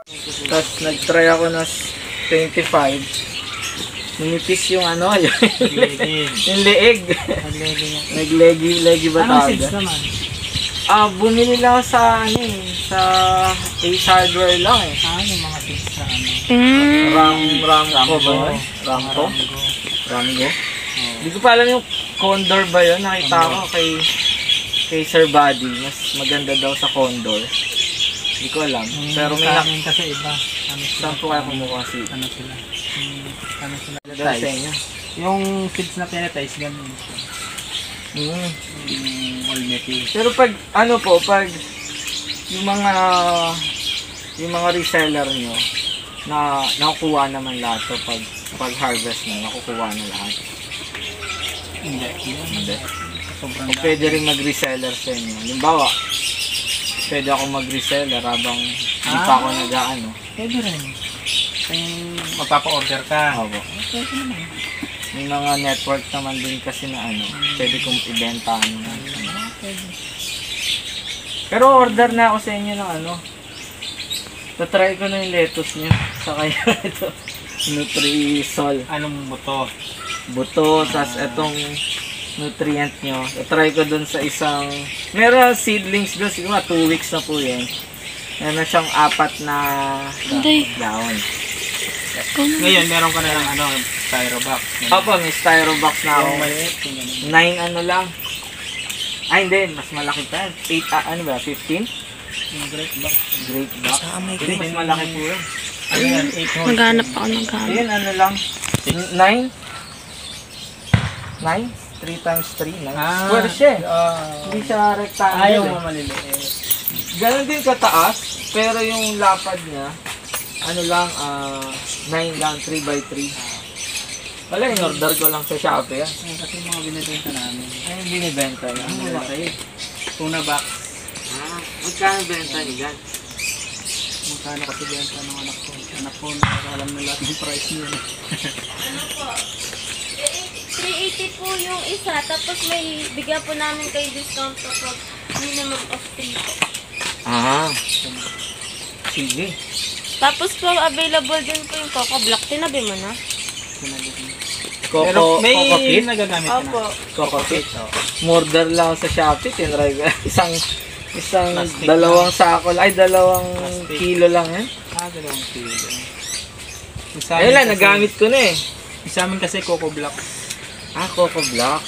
Tapos nag-try ako na 25. Numipis yung ano, yung leeg. Nag-leggy ba Anong tawag? 6 naman? Bumili lang ako sa ano eh, sa Ace Hardware lang eh. Yung mga 6 sa ano? Ramco ba yun? Ramco? Hindi ko pa alam yung Condor ba yun. Nakita ko kay Sir Buddy. Mas maganda daw sa Condor. Hindi ko alam. Pero may sa amin kasi iba. saan po kaya kumuha si Ano sila? Ano sila? sa inyo? Yung seeds na pinatize, ganun siya. Yung Olmeti. Pero pag ano po, pag yung mga reseller nyo na nakukuha naman lahat to pag harvest na nakukuha na lahat. Hindi. Sobrang O pwede rin mag-reseller sa inyo. Halimbawa, pwede ako mag-reseller habang hindi pa ako nag-ano. Pwede rin. Kung magpapa-order ka. Opo. Pwede naman. May mga network naman din kasi na ano, pwede kong ibenta na. Pero order na ako sa inyo ng ano. Tatry ko na yung lettuce niya. Saka ito, Nutrisol. Anong buto? Buto, tas itong nutrient nyo. Tatry ko dun sa isang, meron seedlings dun, siguro 2 weeks na po yun. Meron siyang 4 na daon. Ngayon, meron ka na lang ano, styrobox. Opo, may styrobox na ako. Maliit. 9 ano lang. Ay hindi, mas malaki pa. 8, ano ba, 15? Yung great box. Great box. Hindi, mas malaki po yun. Ano yan? 8 holes. Maghanap ako ng gamit. Ayun, ano lang. 9? 9? 3 times 3, 9. Square siya eh. Hindi siya rectangle. Ayaw eh. mo maliliit. Ganon din kataas, pero yung lapad niya, ano lang, 9 lang, 3x3. Wala, in-order ko lang sa Shopee yan. Kasi yung mga binibenta namin. Ay, yung binibenta niya. Ang malaki. Tuna box. Magkano benta niya dyan? Magkano kasi benta ng anak ko. Anak ko, alam na lahat ng price niya. Ano po? 380 po yung isa, tapos may bigyan po namin kayo discount kapag minimum of 3 po. Sige. Tapos po available din po yung Coco Black. Tinabi mo na? Pero may Coco Pit? nagagamit ka na. Opo. Coco Pit. Order lang sa Shopee, tinry ko. isang Plastic dalawang sako, ay dalawang Plastic. kilo lang yan. 2 kilo. Ayun lang, nagamit ko na eh. Sa amin kasi Coco Black. Coco Black.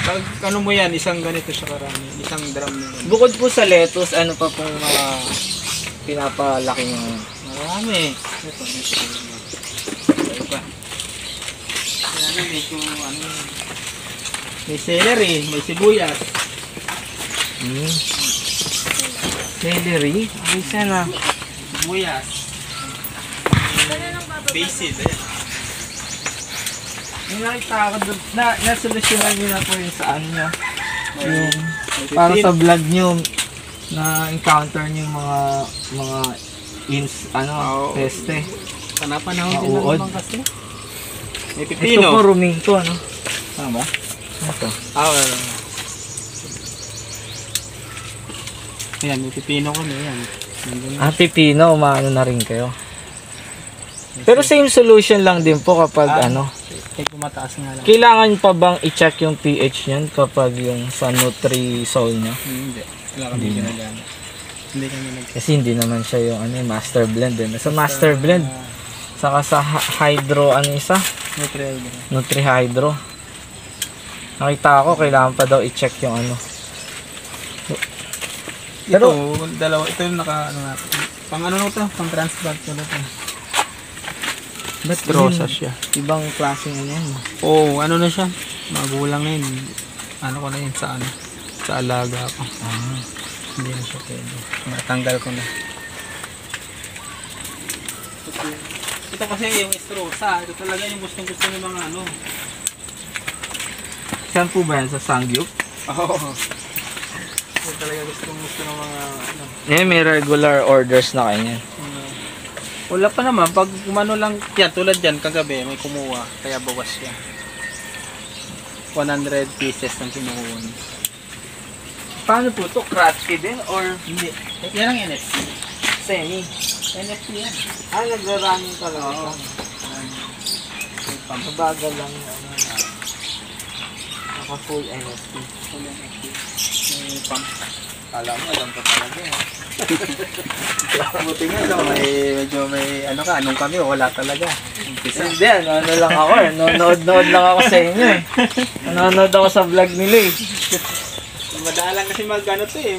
Pag ano mo yan, isang ganito siya karami. Isang drum na yan. Bukod po sa lettuce, ano pa pong mga pinapalaki nyo? Marami. Ito, iba. Yan na, medyo ano. May celery, may sibuyas. Celery? Ay, sana. Sibuyas. Basil, eh. Yung nakita ko doon, nasolusyonan nyo na po yung sa ano nyo. Yung, para sa vlog nyo, na-encounter nyo yung mga peste. Panapanahon din Mauod. naman kasi. May Ito pipino. po, ruminto, ano? Tama ba? Ito. Ayan, may pipino kami. Ayan. Nandun na. Pipino, umaano na rin kayo. Pero same solution lang din po kapag ano. Medyo mataas nga lang. Kailangan pa bang i-check yung pH niyan kapag yung sa Nutrisol niya? Hindi. Wala kami ginagamit. Hindi kami Kasi hindi naman siya yung ano, master blend din. Sa master blend, saka sa hydro, ano isa? Nutri-hydro. Nakita ko, kailangan pa daw i-check yung ano. Pero, dalawa. Ito yung naka, ano natin. Pang ano na ito? Pang transplant ko na ito. Ba't Rosa siya. Ibang klaseng ano yan. Oo, ano na siya. Magulang na yun. Ano ko na yun sa ano. Sa alaga ko. Hindi na siya pwede. Natanggal ko na. Ito kasi yung estrosa. Ito talaga yung gustong gusto ng mga ano. Saan po ba yan? Sa Sangyup? Oo. Ito talaga gustong gusto ng mga ano. May regular orders na kayo yan. Wala pa naman. Pag kumano lang yan, tulad yan, kagabi, may kumuha. Kaya bawas siya. 100 pieces ang kinukuha. Paano po to? Kratky din or Hindi. Yan ang NFT. semi? NFT yan. Nagra-running talaga. Oo. Mabagal lang yung ano na. Naka full NFT. Full NFT. May pump. Alam mo, alam ko talaga eh. Buti nga, no? Medyo may ano ka, anong kami, wala talaga. Umpisa. Hindi, ano lang ako eh. Nanonood lang ako sa inyo eh. Nanonood ako sa vlog nila eh. Madalang kasi mag-ano to eh,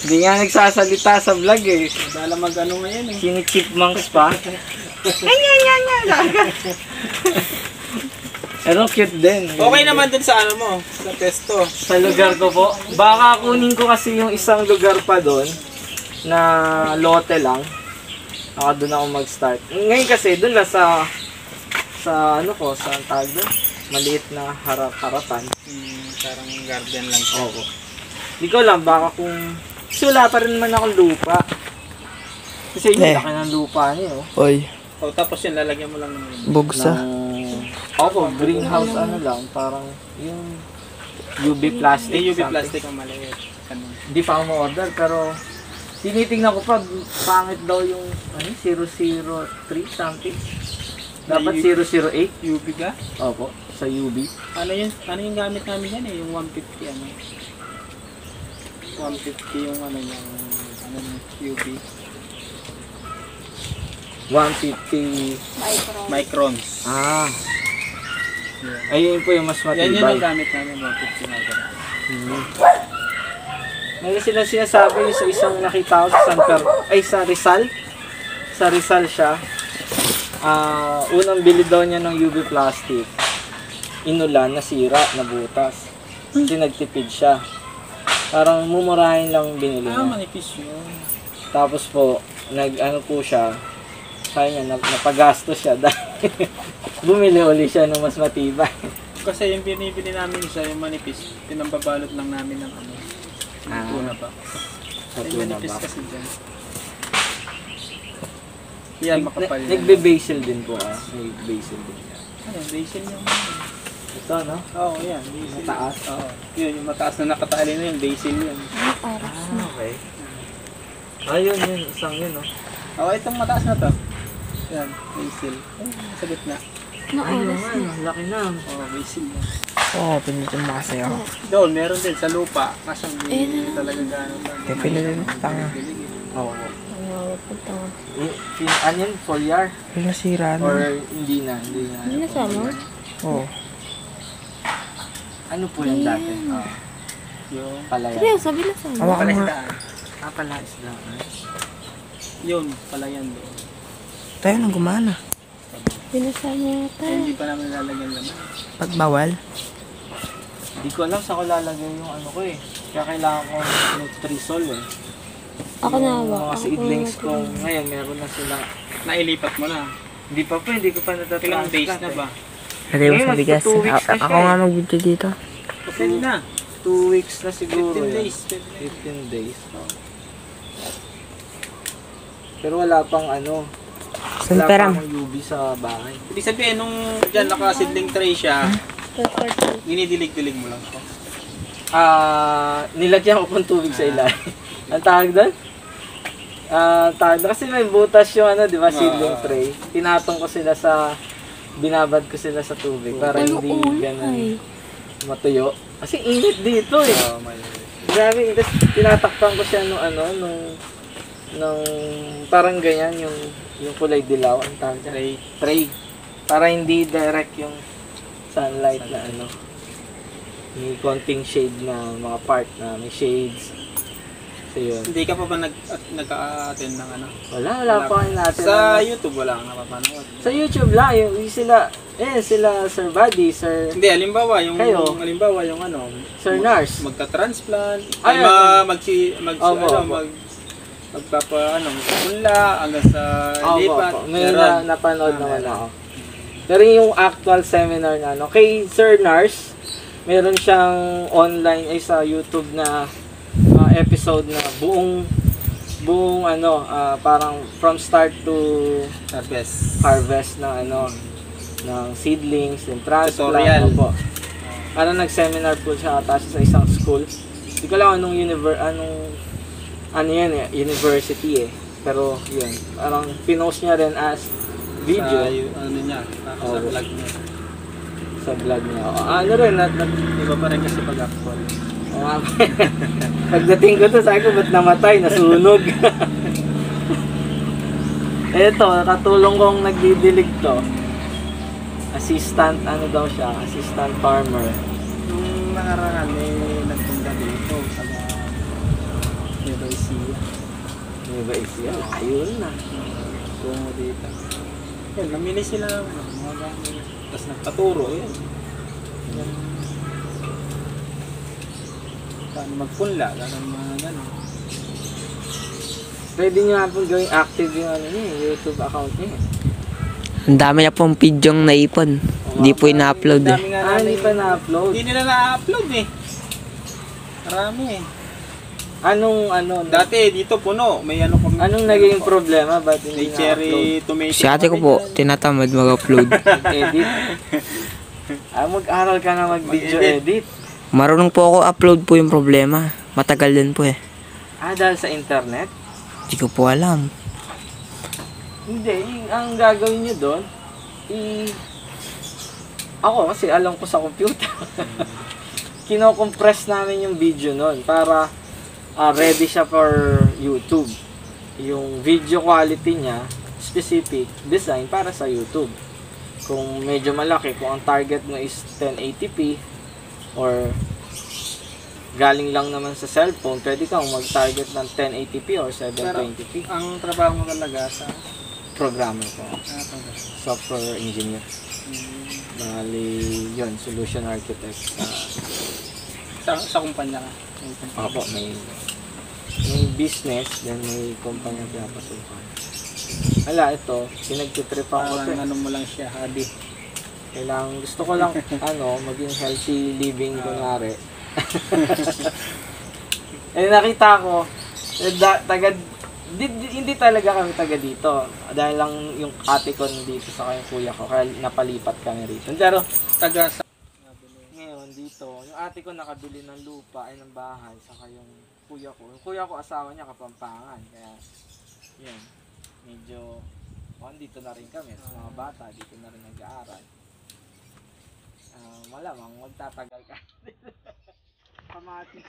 Hindi nga nagsasalita sa vlog eh. madalang mag-ano ngayon eh. Chipmunks pa. Pero cute din. Okay naman dun sa ano mo, sa pesto. Sa lugar ko po. Baka kunin ko kasi yung isang lugar pa doon na lote lang. Baka doon ako mag-start. Ngayon kasi doon lang sa ano ko, sa tawag doon, maliit na harapan. Parang garden lang siya. Oo. Hindi ko alam, baka kung... Kasi wala pa rin naman akong lupa. Kasi yung laki ng lupa niyo. Oy, O tapos yun, lalagyan mo lang ng bugsa. Opo, greenhouse ano lang, parang yung UV plastic. UV something. plastic ang maliit. Ano? Hindi pa ako ma-order, pero tinitingnan ko pa, pangit daw yung 003 something. Dapat 008. UV ka? Opo, sa UV. Ano yung gamit namin yan eh, yung 150 ano. 150 yung ano yung UV. 150. Microns. Ah. Ayun po yung mas Yan yun matibay. ang gamit namin, 150 microns. Ngayon sila sinasabi yung sa isang nakita ko sa sa Rizal. Sa Rizal siya. Unang bili daw niya ng UV plastic. Inulan, nasira, nabutas. Kasi nagtipid siya. Parang mumurahin lang binili niya. Manipis yun. Tapos po, nag-ano po siya, kaya niya, napagastos siya dahil bumili uli siya ng mas matibay. Kasi yung binibili namin isa, yung manipis, pinambabalot lang namin ng ano. Tuna pa. Sa Yung tuna manipis ba? kasi dyan. Yan, makapal yan. Nagbe-basil din po may basil din. Ano, basil yung Ito, no? Oo, yan. Basil. Mataas? Oo. Yun, yung mataas na nakatali na yun, basil yun. Okay. Ayun, isang yun, no? Oo, itong mataas na to. Yan, basil. Ay, sa gitna. Ayun, laki na. Oo, basil yan. Oo, pinitin mo kasi ako. Doon, meron din sa lupa. Kasi hindi talaga gano'n lang. Kaya pinitin mo, tanga. Oo. Ano yun? Foliar? Yung nasira Or na. hindi na? Hindi na. Ano nasama? Oo. Ano po yung dati? Yung, Palayan. Kaya sabi na sama. Hawakan mo nga. palaisdaan. Pala isda. Yun, pala yan doon. Tayo nang gumana. Pinasama yata. Eh, hindi pa namin lalagyan naman. Pag bawal. Hindi ko alam saan ko lalagay yung ano ko eh. Kaya kailangan ko Nutrisol eh. Ako na Yung hawak. mga seedlings ko ngayon, meron na sila. Nailipat mo na. Hindi pa po, hindi ko pa natatransplant. Ilang days na ba? Lagay mo Eh, sa mas bigas. 2 weeks na Ako siya nga mag-video dito. Kasi na. 2 weeks na siguro 15 yun. days. 15 days. Pero wala pang ano. Saan Wala peram? pang UV sa bahay. Ibig sabihin, nung dyan naka-seedling tray siya, dinidilig-dilig mo lang siya. Nilagyan ko pang tubig sa ilalim. Ang tawag doon? Tawag doon. Kasi may butas yung ano, di ba, seedling tray. Tinatong ko sila binabad ko sila sa tubig para hindi ganun matuyo. Kasi init dito eh. Grabe, tapos tinatakpan ko siya nung parang ganyan yung kulay dilaw, ang tawag dyan? Tray. Para hindi direct yung sunlight na ano. May konting shade na mga part na may shades. So yun. Hindi ka pa ba nag-a-attend ng ano? Wala pa kayo natin. Sa YouTube wala kang napapanood. Sa YouTube lang, yung sila Sir Buddy, Sir Hindi, halimbawa yung Kayo? ano, Sir Nars. magta-transplant, Ay, magpunla hanggang sa lipat. May meron. napanood naman ako. Pero yung actual seminar na ano, kay Sir Nars, meron siyang online sa YouTube na episode na buong ano, parang from start to harvest ng ano, ng seedlings and transplant Tutorial. po. Parang nag-seminar po siya ata sa isang school. Hindi ko lang anong ano yan eh, university eh. Pero yun, parang pinost niya rin as video. Ano niya, sa Oo. vlog niya. Sa vlog niya. Ano rin, Iba pa rin kasi pag-actual. pagdating ko to, sabi ko, ba't namatay? Nasunog. Eto, katulong kong nagdidilig to. Assistant, ano daw siya? Assistant farmer. Nung nakaraan, nagpunta dito sa Nueva Ecija. Nueva Ecija. Ayun na. Tungo dito. Yan, namili sila ng mga gamit. Tapos nagpaturo, yun. Paano magpunla, ganun mga ganun. Pwede nyo nga pong gawing active yung ano niya, yung YouTube account niya. Ang dami na pong pidyong naipon. Hindi po ina-upload eh. Dami nga Hindi pa na-upload. Hindi nila na-upload eh. Marami eh. Anong Dati dito puno, may ano kami. anong naging problema? Ba't hindi May na-upload? cherry tomato. Si ate ko po, tinatamad mag-upload. Edit. Mag-aral ka na mag-video edit. Marunong po ako upload po yung problema. Matagal din po eh. Dahil sa internet? Hindi ko po alam. Hindi, ang gagawin nyo doon, ako kasi alam ko sa computer. Kino-compress namin yung video noon para ready siya for YouTube. Yung video quality niya, specific design para sa YouTube. Kung medyo malaki, kung ang target mo is 1080p or galing lang naman sa cellphone, pwede kang mag-target ng 1080p or 720p. Ang trabaho mo talaga sa Programmer ko. Software engineer. Bali, yun, solution architect. sa kumpanya ka. Opo, may business, then may kumpanya pinapasukan. Wala, ito, pinagtitripan ko Parang ito. ano mo lang siya, hobby. Kailangan, gusto ko lang, maging healthy living, kunwari. Nakita ko, hindi talaga kami taga dito. Dahil lang yung ate ko dito sa kayong kuya ko, kaya napalipat kami rito. Pero, Taga sa ngayon dito, yung ate ko nakabili ng lupa ay ng bahay saka yung kuya ko. Yung kuya ko asawa niya Kapampangan. Kaya yun, medyo dito na rin kami. Sa mga bata, dito na rin nag-aaral. Malamang magtatagal ka. Kamatis.